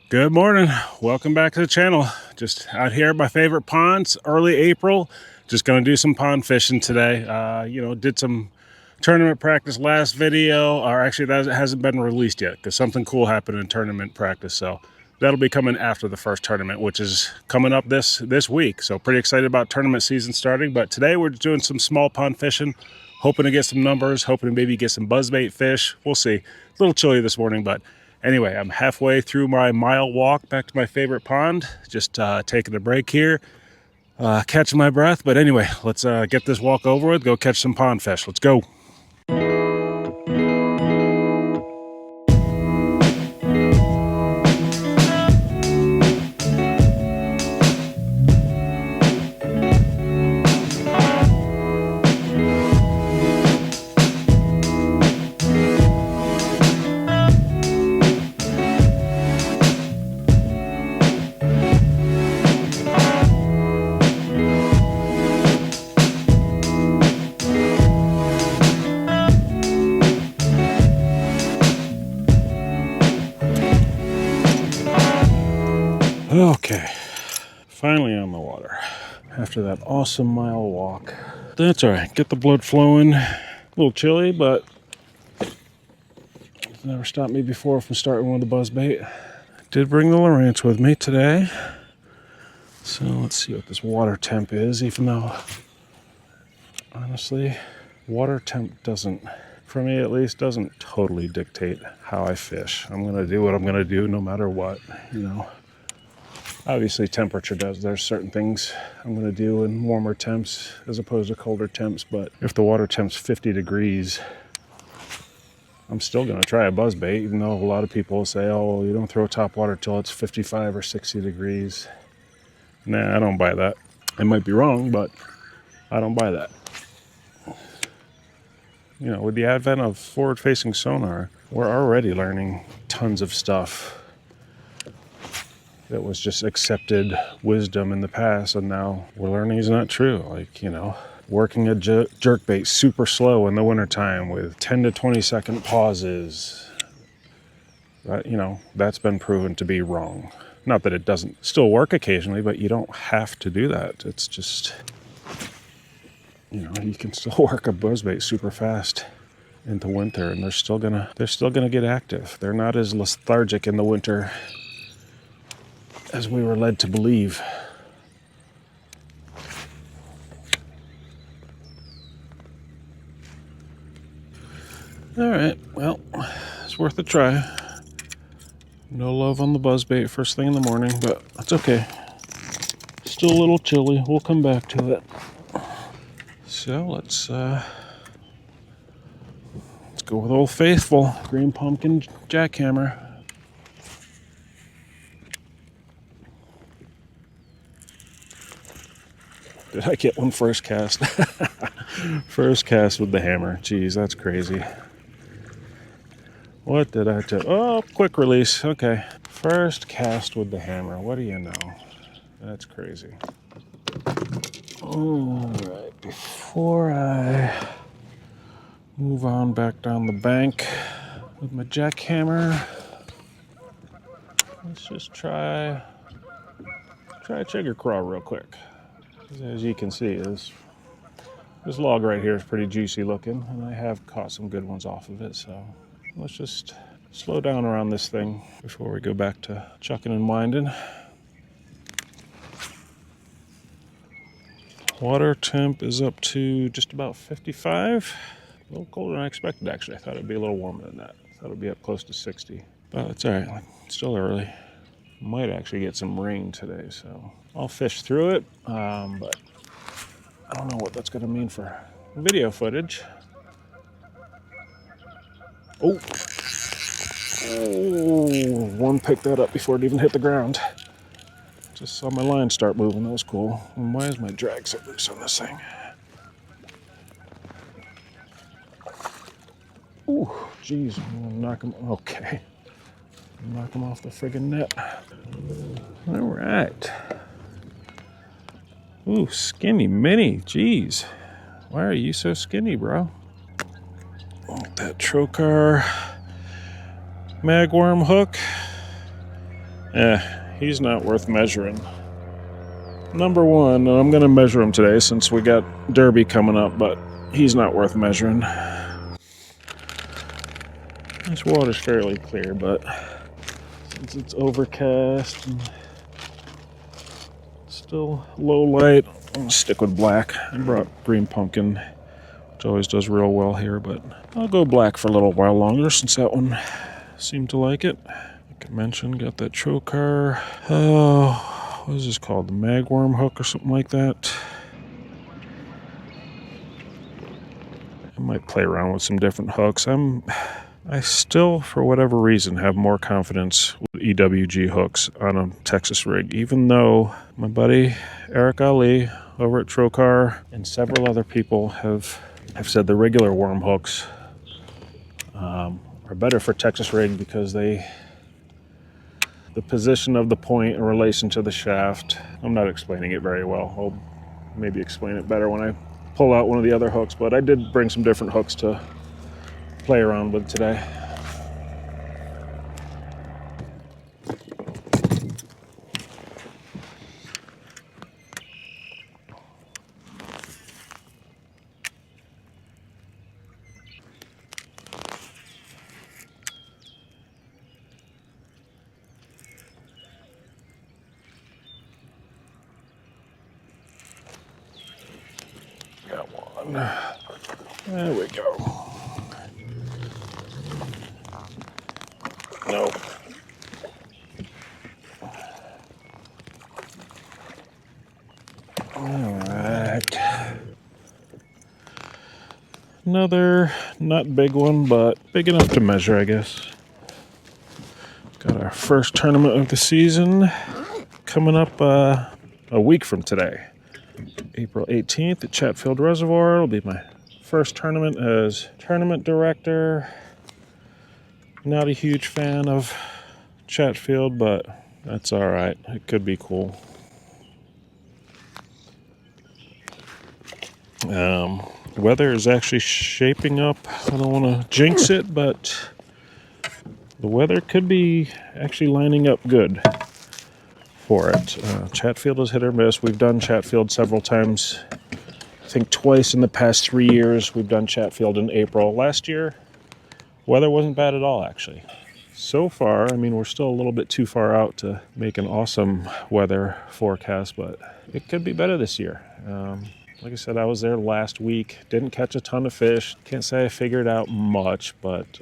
Good morning. Welcome back to the channel. Just out here at my favorite ponds, early April. Just going to do some pond fishing today. Did some tournament practice last video, or actually that hasn't been released yet because something cool happened in tournament practice. So that'll be coming after the first tournament, which is coming up this week. So pretty excited about tournament season starting. But today we're doing some small pond fishing, hoping to get some numbers, hoping to maybe get some buzzbait fish. We'll see. A little chilly this morning, but anyway, I'm halfway through my mile walk back to my favorite pond. Just taking a break here, catching my breath. But anyway, let's get this walk over with, go catch some pond fish. Let's go. Okay, finally on the water after that awesome mile walk. That's all right, get the blood flowing. A little chilly, but it's never stopped me before from starting with the buzzbait. Did bring the Lowrance with me today, so let's see what this water temp is, even though honestly water temp doesn't, for me at least, doesn't totally dictate how I fish. I'm gonna do what I'm gonna do no matter what, you know. Obviously temperature does. There's certain things I'm going to do in warmer temps as opposed to colder temps, but if the water temp's 50 degrees, I'm still going to try a buzzbait, even though a lot of people say, oh, well, you don't throw top water till it's 55 or 60 degrees. Nah, I don't buy that. I might be wrong, but I don't buy that. You know, with the advent of forward-facing sonar, we're already learning tons of stuff that was just accepted wisdom in the past, and now we're learning it's not true. Like, you know, working a jerkbait super slow in the wintertime with 10 to 20 second pauses, you know, that's been proven to be wrong. Not that it doesn't still work occasionally, but you don't have to do that. It's just, you know, you can still work a buzzbait super fast in the winter, and they're still gonna get active. They're not as lethargic in the winter as we were led to believe. All right, well, it's worth a try. No love on the buzzbait first thing in the morning, but that's okay. Still a little chilly. We'll come back to it. So let's go with Old Faithful green pumpkin jackhammer. Did I get one first cast? First cast with the hammer. Jeez, that's crazy. What did I do? Oh, quick release. Okay. First cast with the hammer. What do you know? That's crazy. All right. Before I move on back down the bank with my jackhammer, let's just try a chigger craw real quick. As you can see, this log right here is pretty juicy looking, and I have caught some good ones off of it, so let's just slow down around this thing before we go back to chucking and winding. Water temp is up to just about 55. A little colder than I expected, actually. I thought it'd be a little warmer than that. I thought it'd be up close to 60, but it's all right. It's still early. Might actually get some rain today, so I'll fish through it, but I don't know what that's going to mean for video footage. Oh, one picked that up before it even hit the ground. Just saw my line start moving. That was cool. And why is my drag so loose on this thing? Ooh, geez, I'm gonna knock him. Okay. Knock him off the friggin' net. All right. Ooh, skinny mini. Jeez. Why are you so skinny, bro? That trocar magworm hook He's not worth measuring. Number one, I'm going to measure him today since we got Derby coming up, but he's not worth measuring. This water's fairly clear, but since it's overcast and still low light, I'm going to stick with black. I brought green pumpkin, which always does real well here, but I'll go black for a little while longer since that one seemed to like it. Like I mentioned, got that trocar. Oh, what is this called? The magworm hook or something like that. I might play around with some different hooks. I still, for whatever reason, have more confidence with EWG hooks on a Texas rig, even though my buddy Eric Ali over at Trocar and several other people have said the regular worm hooks are better for Texas rig because the position of the point in relation to the shaft. I'm not explaining it very well. I'll maybe explain it better when I pull out one of the other hooks, but I did bring some different hooks to play around with today. Got one. There we go. Nope. Alright. Another not big one, but big enough to measure, I guess. Got our first tournament of the season coming up a week from today. April 18th at Chatfield Reservoir. It'll be my first tournament as tournament director. Not a huge fan of Chatfield, but that's all right. It could be cool. Weather is actually shaping up. I don't want to jinx it, but the weather could be actually lining up good for it. Chatfield is hit or miss. We've done Chatfield several times. I think twice in the past 3 years we've done Chatfield in April. Last year, weather wasn't bad at all, actually. So far, I mean, we're still a little bit too far out to make an awesome weather forecast, but it could be better this year. Like I said, I was there last week. Didn't catch a ton of fish. Can't say I figured out much, but,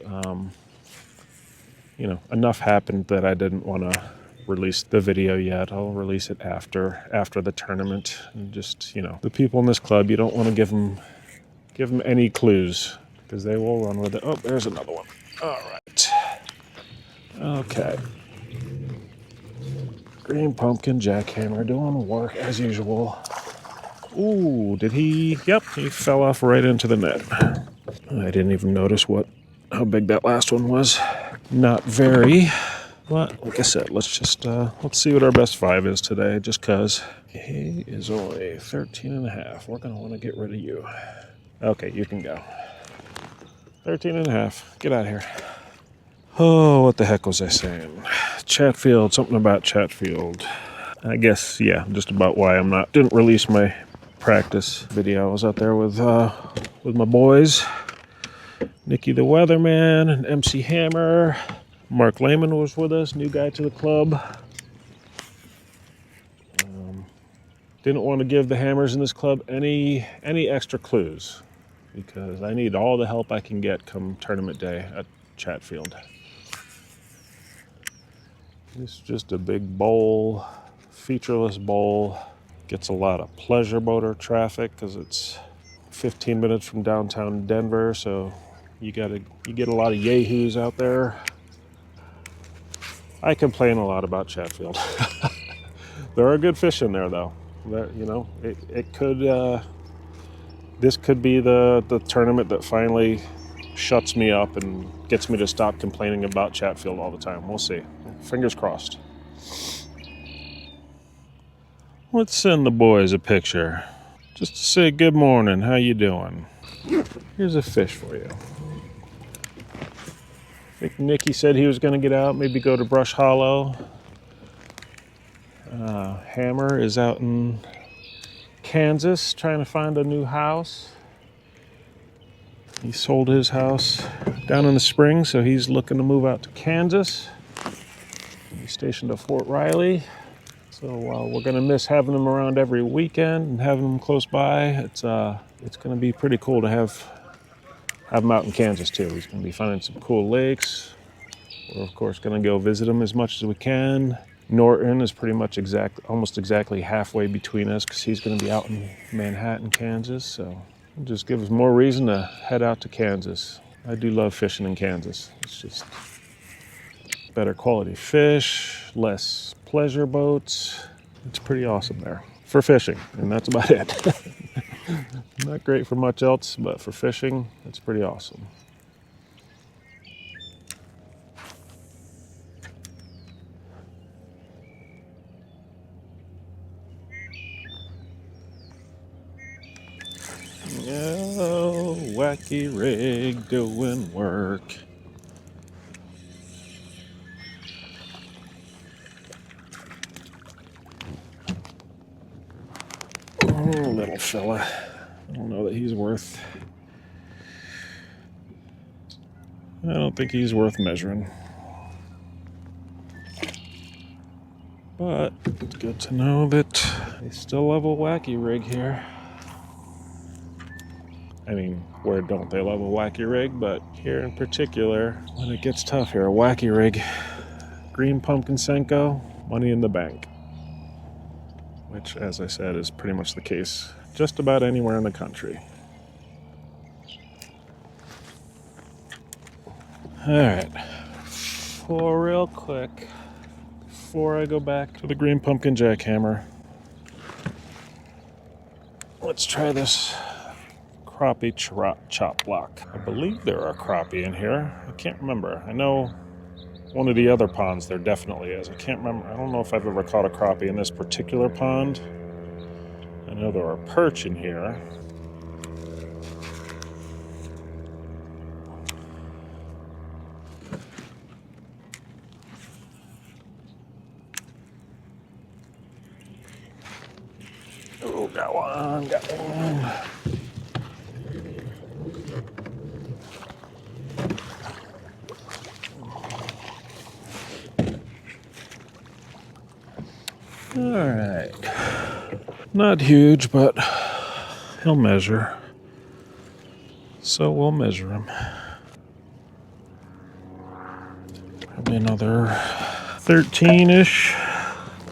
you know, enough happened that I didn't want to release the video yet. I'll release it after the tournament. And just, you know, the people in this club, you don't want to give them any clues because they will run with it. Oh, there's another one. All right. Okay. Green pumpkin jackhammer doing work as usual. Ooh, did he? Yep, he fell off right into the net. I didn't even notice how big that last one was. Not very. But like I said, let's see what our best five is today, just because he is only 13 and a half. We're going to want to get rid of you. Okay, you can go. 13 and a half. Get out of here. Oh, what the heck was I saying? Chatfield, something about Chatfield. I guess, yeah, just about why didn't release my practice video. I was out there with my boys, Nicky the Weatherman and MC Hammer. Mark Lehman was with us, new guy to the club. Didn't want to give the hammers in this club any extra clues because I need all the help I can get come tournament day at Chatfield. It's just a big bowl, featureless bowl. Gets a lot of pleasure boater traffic because it's 15 minutes from downtown Denver, so you get a lot of yahoos out there. I complain a lot about Chatfield. There are good fish in there, though. You know, it could. This could be the tournament that finally shuts me up and gets me to stop complaining about Chatfield all the time. We'll see. Fingers crossed. Let's send the boys a picture, just to say good morning. How you doing? Here's a fish for you. I think Nicky said he was going to get out, maybe go to Brush Hollow. Hammer is out in Kansas trying to find a new house. He sold his house down in the Sprung, so he's looking to move out to Kansas. He's stationed at Fort Riley. So we're going to miss having him around every weekend and having him close by. It's going to be pretty cool to have him out in Kansas too. He's going to be finding some cool lakes. We're of course going to go visit him as much as we can. Norton is pretty much almost exactly halfway between us because he's going to be out in Manhattan, Kansas. So it just gives us more reason to head out to Kansas. I do love fishing in Kansas. It's just better quality fish, less pleasure boats. It's pretty awesome there for fishing, and that's about it. Not great for much else, but for fishing, it's pretty awesome. Oh, wacky rig doing work. Oh, little fella. I don't know that he's worth... I don't think he's worth measuring. But it's good to know that they still love a wacky rig here. I mean, where don't they love a wacky rig? But here in particular, when it gets tough here, a wacky rig, green pumpkin Senko, money in the bank. Which, as I said, is pretty much the case just about anywhere in the country. Alright, for real quick, before I go back to the green pumpkin jackhammer, let's try this crappie chop block. I believe there are crappie in here. I can't remember. I know one of the other ponds there definitely is. I can't remember. I don't know if I've ever caught a crappie in this particular pond. I know there are perch in here. Oh, got one, got one. All right, not huge, but he'll measure. So we'll measure him. Probably another 13-ish,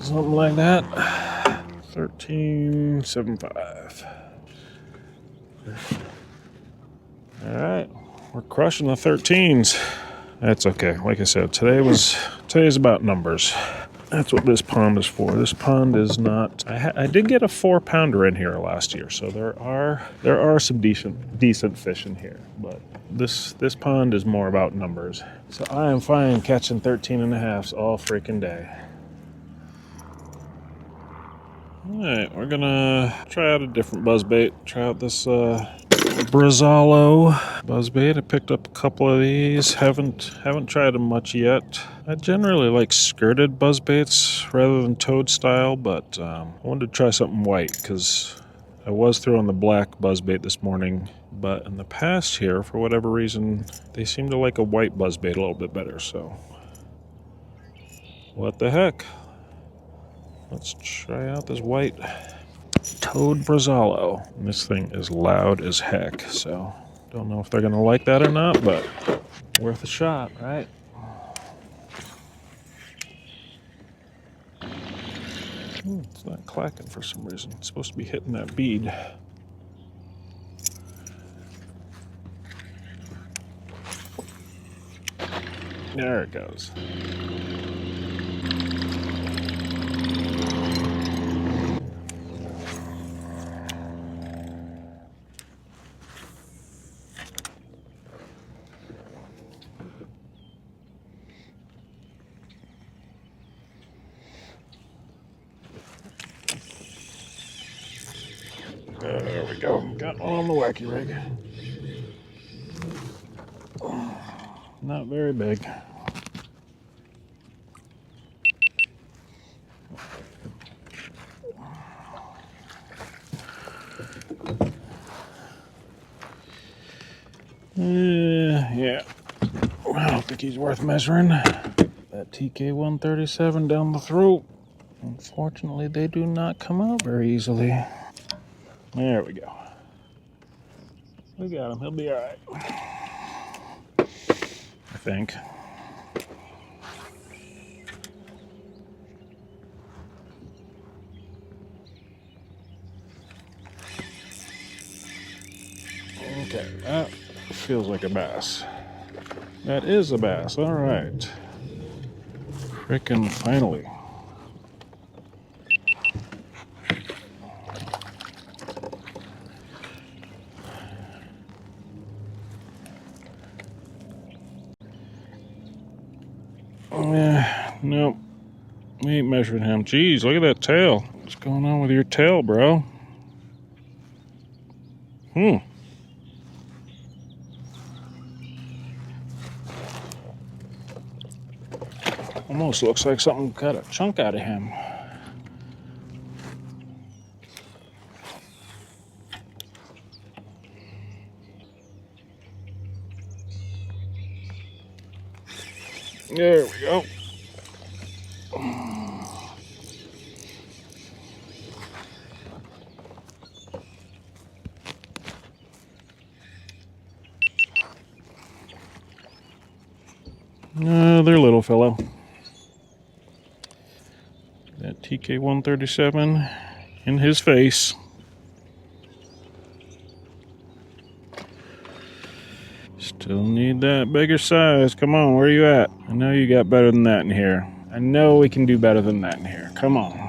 something like that. 13.75. All right, we're crushing the 13s. That's okay. Like I said, today's about numbers. That's what this pond is for. This pond is not... I did get a 4-pounder in here last year, so there are some decent fish in here, but this pond is more about numbers. So I am fine catching 13.5s all freaking day. All right, we're gonna try out a different buzzbait. Try out this Brazalo buzzbait. I picked up a couple of these. Haven't tried them much yet. I generally like skirted buzzbaits rather than toad style, but I wanted to try something white because I was throwing the black buzzbait this morning, but in the past here, for whatever reason, they seem to like a white buzzbait a little bit better, so what the heck? Let's try out this white toad Brazalo. This thing is loud as heck, so don't know if they're gonna like that or not, but worth a shot, right? It's not clacking for some reason. It's supposed to be hitting that bead. There it goes. There we go. Got one on the wacky rig. Not very big. Yeah. I don't think he's worth measuring. That TK-137 down the throat. Unfortunately, they do not come out very easily. There we go. We got him. He'll be all right. I think. Okay, that feels like a bass. That is a bass. All right. Frickin' finally. Nope. We ain't measuring him. Jeez, look at that tail. What's going on with your tail, bro? Almost looks like something got a chunk out of him. There we go. Another little fellow. That TK-137 in his face. Still need that bigger size. Come on, where are you at? I know you got better than that in here. I know we can do better than that in here. Come on.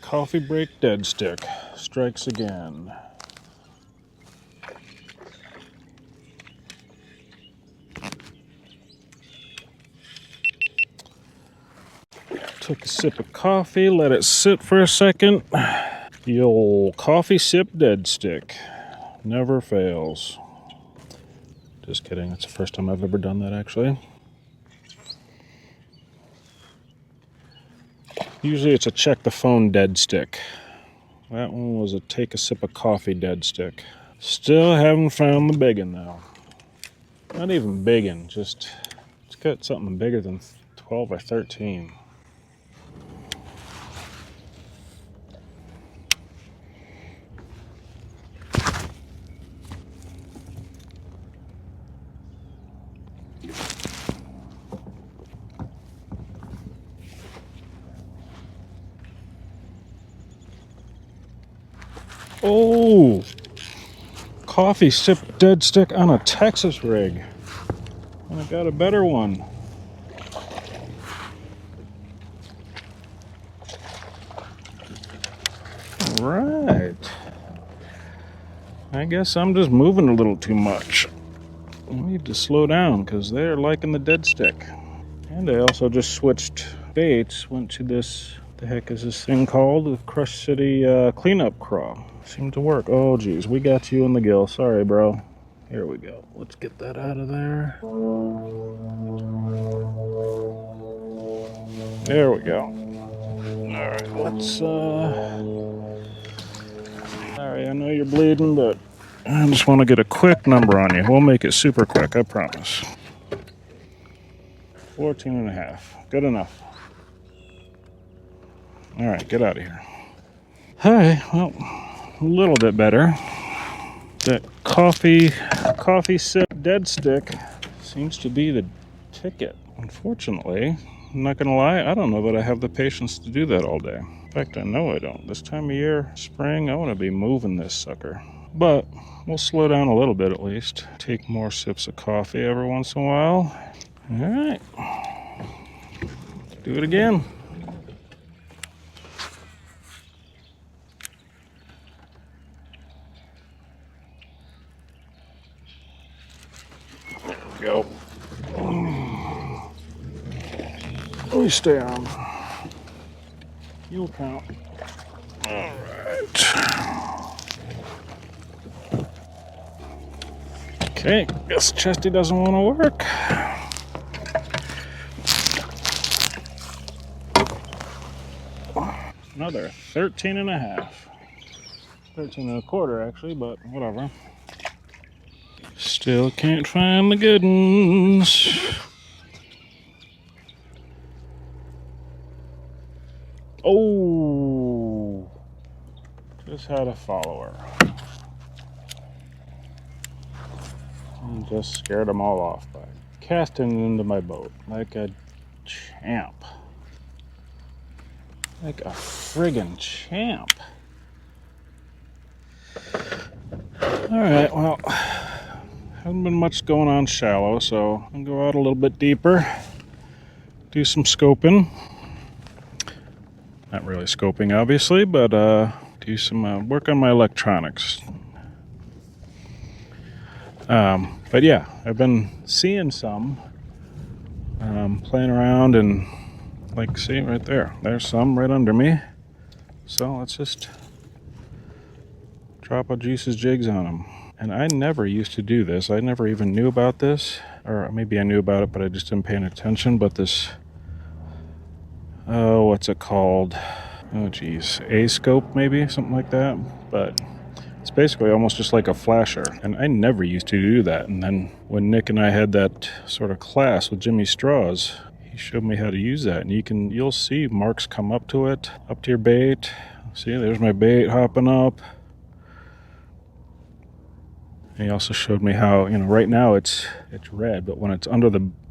Coffee break dead stick strikes again. Took a sip of coffee, let it sit for a second. The old coffee sip dead stick never fails. Just kidding, it's the first time I've ever done that actually. Usually it's a check the phone dead stick. That one was a take a sip of coffee dead stick. Still haven't found the biggin though. Not even biggin, just it's got something bigger than 12 or 13. Oh! Coffee sip dead stick on a Texas rig. And I got a better one. Right. I guess I'm just moving a little too much. I need to slow down because they're liking the dead stick. And I also just switched baits, went to this, the heck is this thing called? The Crush City cleanup craw. Seemed to work. Oh geez, we got you in the gill. Sorry, bro. Here we go. Let's get that out of there. There we go. Alright, let's Sorry, I know you're bleeding, but I just want to get a quick number on you. We'll make it super quick, I promise. 14 and a half. Good enough. Alright, get out of here. Hi, well, a little bit better. That coffee sip dead stick seems to be the ticket. Unfortunately, I'm not gonna lie, I don't know that I have the patience to do that all day. In fact, I know I don't. This time of year, spring, I want to be moving this sucker. But we'll slow down a little bit at least. Take more sips of coffee every once in a while. All right, do it again. There we go. me stay on. Fuel count. Alright. Okay, guess Chesty doesn't want to work. Another 13 and a half. 13 and a quarter actually, but whatever. Still can't find the good ones. Oh, just had a follower. And just scared them all off by casting into my boat like a champ. Like a friggin' champ. Alright, well, haven't been much going on shallow, so I'll go out a little bit deeper, do some scoping. Not really scoping, obviously, but do some work on my electronics. But yeah, I've been seeing some, playing around, and like, see right there, there's some right under me. So let's just drop a Juice's jigs on them. And I never used to do this. I never even knew about this, or maybe I knew about it, but I just didn't pay any attention. But this, what's it called? Oh geez, A-scope maybe, something like that. But it's basically almost just like a flasher, and I never used to do that. And then when Nick and I had that sort of class with Jimmy Straws, he showed me how to use that, and you'll see marks come up to it, up to your bait. See, there's my bait hopping up. And he also showed me how, right now it's red, but when it's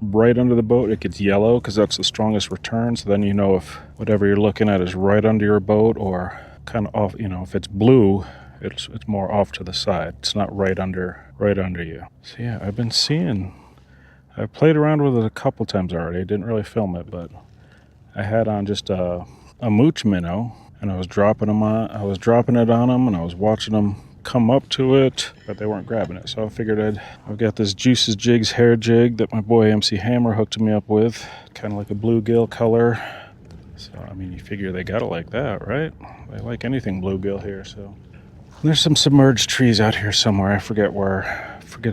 right under the boat, it gets yellow because that's the strongest return. So then you know if whatever you're looking at is right under your boat or kind of off. If it's blue, it's more off to the side. It's not right under you. So yeah, I've played around with it a couple times already. I didn't really film it, but I had on just a mooch minnow, and I was dropping it on them, and I was watching them come up to it, but they weren't grabbing it. So I figured I've got this Juice's Jigs hair jig that my boy MC Hammer hooked me up with, kind of like a bluegill color. So I mean, you figure they got it like that, right? They like anything bluegill here. So there's some submerged trees out here somewhere. I forget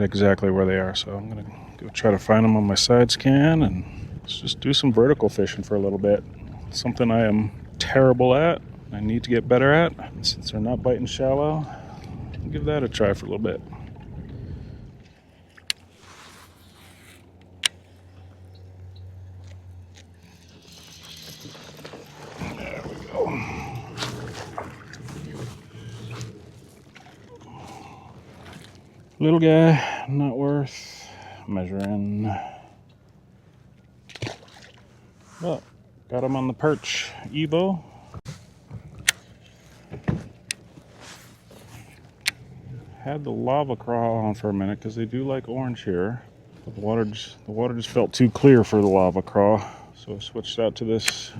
exactly where they are. So I'm gonna go try to find them on my side scan, and let's just do some vertical fishing for a little bit. Something I am terrible at. I need to get better at. And since they're not biting shallow, I'll give that a try for a little bit. There we go. Little guy, not worth measuring. But got him on the perch Evo. Had the lava crawl on for a minute because they do like orange here. But the water just felt too clear for the lava crawl, so I switched out to this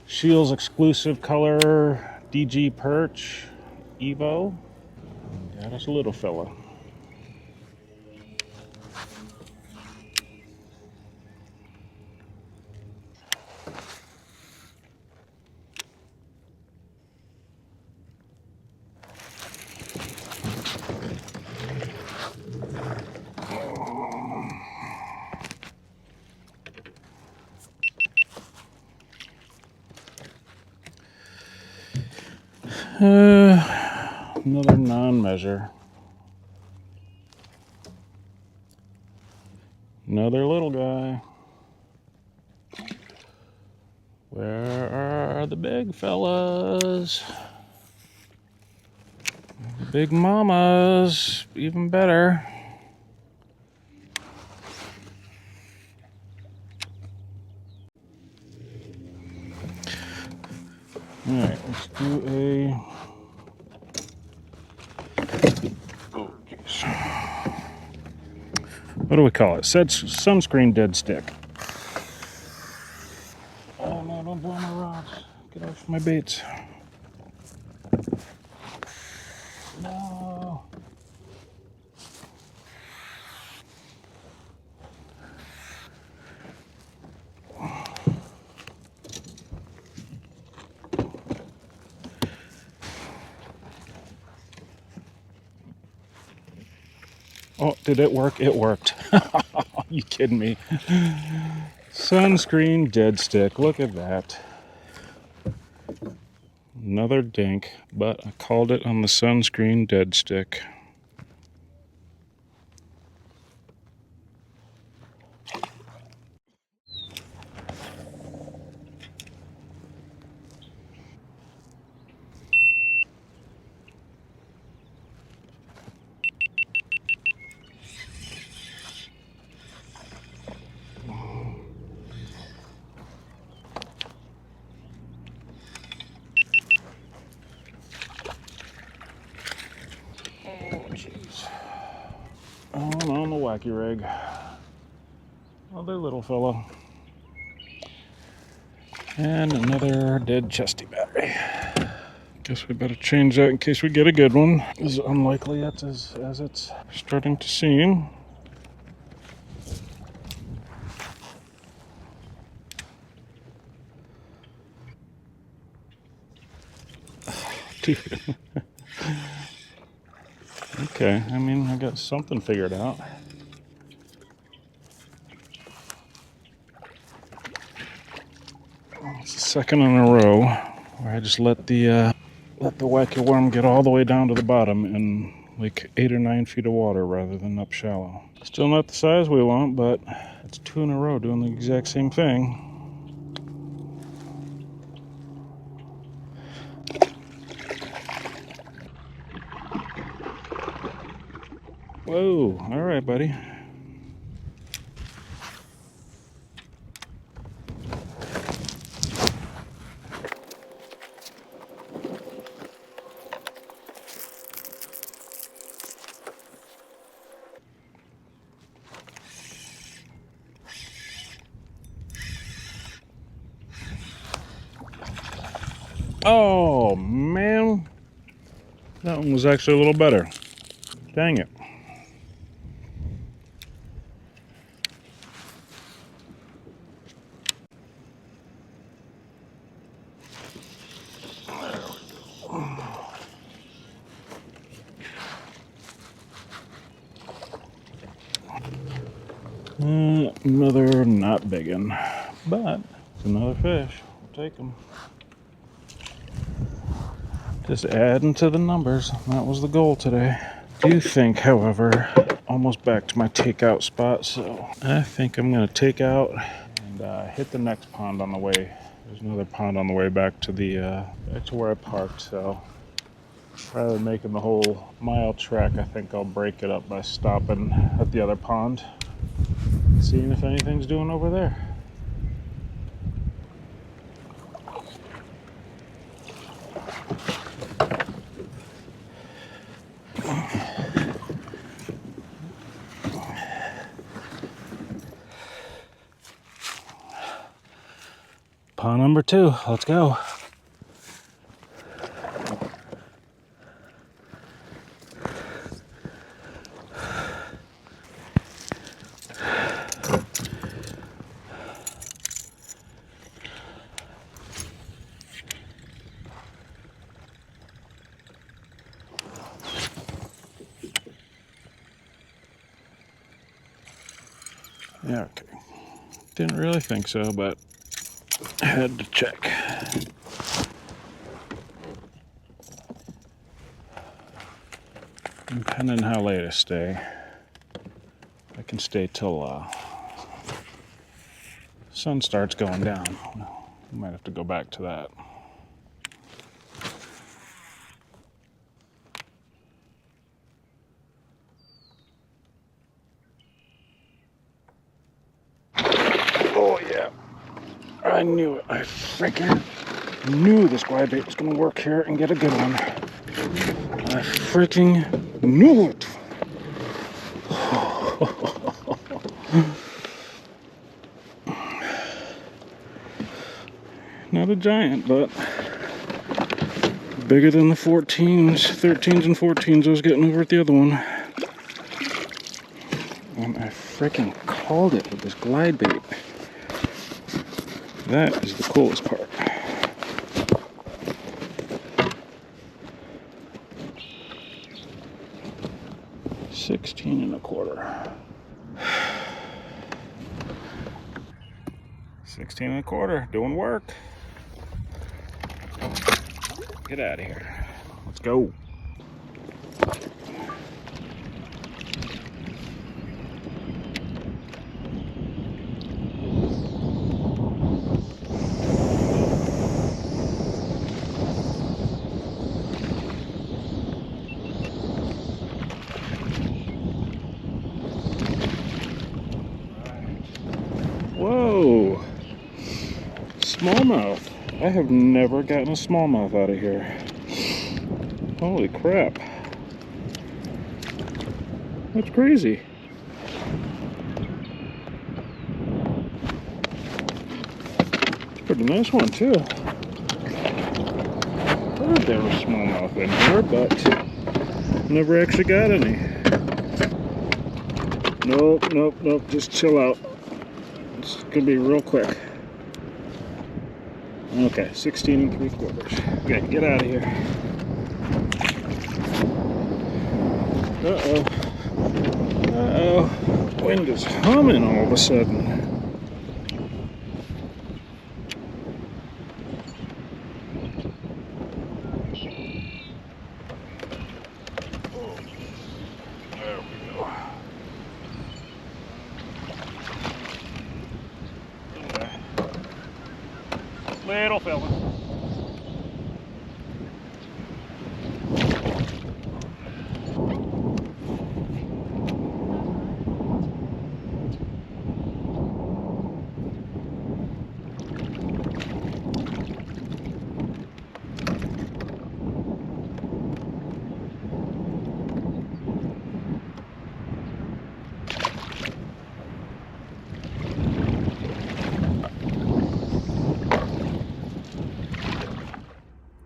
Shields exclusive color DG perch Evo. Yeah, that's a little fella. Another non-measure. Another little guy. Where are the big fellas? The big mamas, even better. Alright, let's do a... Oh, geez. What do we call it? Sunscreen dead stick. Oh no, don't blow my rods. Get off my baits. No. Oh, did it work? It worked. Are you kidding me? Sunscreen dead stick. Look at that. Another dink, but I called it on the sunscreen dead stick. Oh, jeez. On the Wacky rig. Another little fella. And another dead chesty battery. Guess we better change that in case we get a good one. As unlikely as it's starting to seem. Dude. Okay, I mean, I got something figured out. It's the second in a row where I just let the wacky worm get all the way down to the bottom in like 8 or 9 feet of water rather than up shallow. Still not the size we want, but it's 2 in a row doing the exact same thing. Whoa, all right, buddy. Oh, man. That one was actually a little better. Dang it. Another not big one, but it's another fish. We'll take them. Just adding to the numbers. That was the goal today. I do think, however, almost back to my takeout spot, so I think I'm gonna take out and hit the next pond on the way. There's another pond on the way back to the back to where I parked, so rather than making the whole mile trek, I think I'll break it up by stopping at the other pond, seeing if anything's doing over there. Pond number 2, let's go. Yeah, okay. Didn't really think so, but I had to check. Depending on how late I stay, I can stay till sun starts going down. I might have to go back to that. Oh yeah, I knew it. I freaking knew this glide bait was gonna work here and get a good one. I freaking knew it. Not a giant, but bigger than the 14s, 13s and 14s I was getting over at the other one. And I freaking called it with this glide bait. That is the coolest part. 16 and a quarter. 16 and a quarter, doing work. Get out of here. Let's go. Whoa, smallmouth. I have never gotten a smallmouth out of here. Holy crap. That's crazy. Pretty nice one too. I heard there was smallmouth in here, but never actually got any. Nope, just chill out. It's gonna be real quick. Okay, 16 and 3/4. Okay, get out of here. Uh-oh. Wind is humming all of a sudden. There we go. Little fella.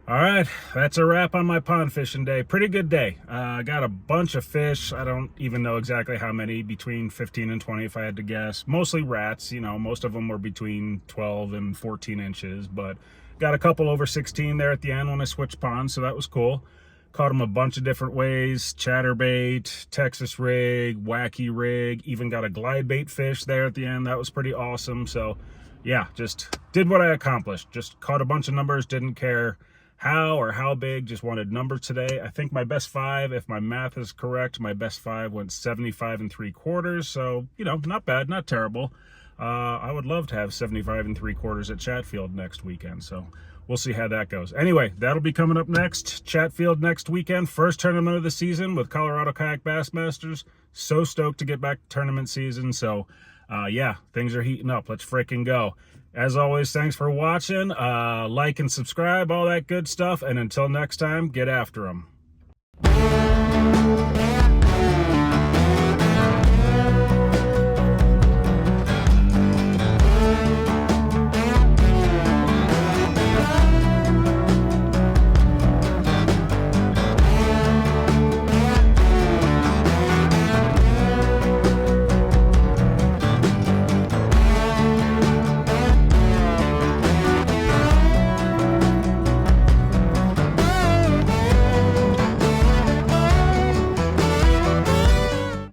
All right, that's a wrap on my pond fishing day. Pretty good day. I got a bunch of fish. I don't even know exactly how many, between 15 and 20 if I had to guess. Mostly rats, you know, most of them were between 12 and 14 inches, but got a couple over 16 there at the end when I switched ponds, so that was cool. Caught them a bunch of different ways: chatterbait, Texas rig, wacky rig, even got a glide bait fish there at the end. That was pretty awesome. So yeah, just did what I accomplished. Just caught a bunch of numbers, didn't care how or how big, just wanted numbers today. I think my best five, if my math is correct, my best five went 75 and 3/4. So, you know, not bad, not terrible. I would love to have 75 and 3/4 at Chatfield next weekend. So we'll see how that goes. Anyway, that'll be coming up next. Chatfield next weekend, first tournament of the season with Colorado Kayak Bassmasters. So stoked to get back to tournament season. So yeah, things are heating up. Let's freaking go. As always, thanks for watching. Like and subscribe, all that good stuff. And until next time, get after them.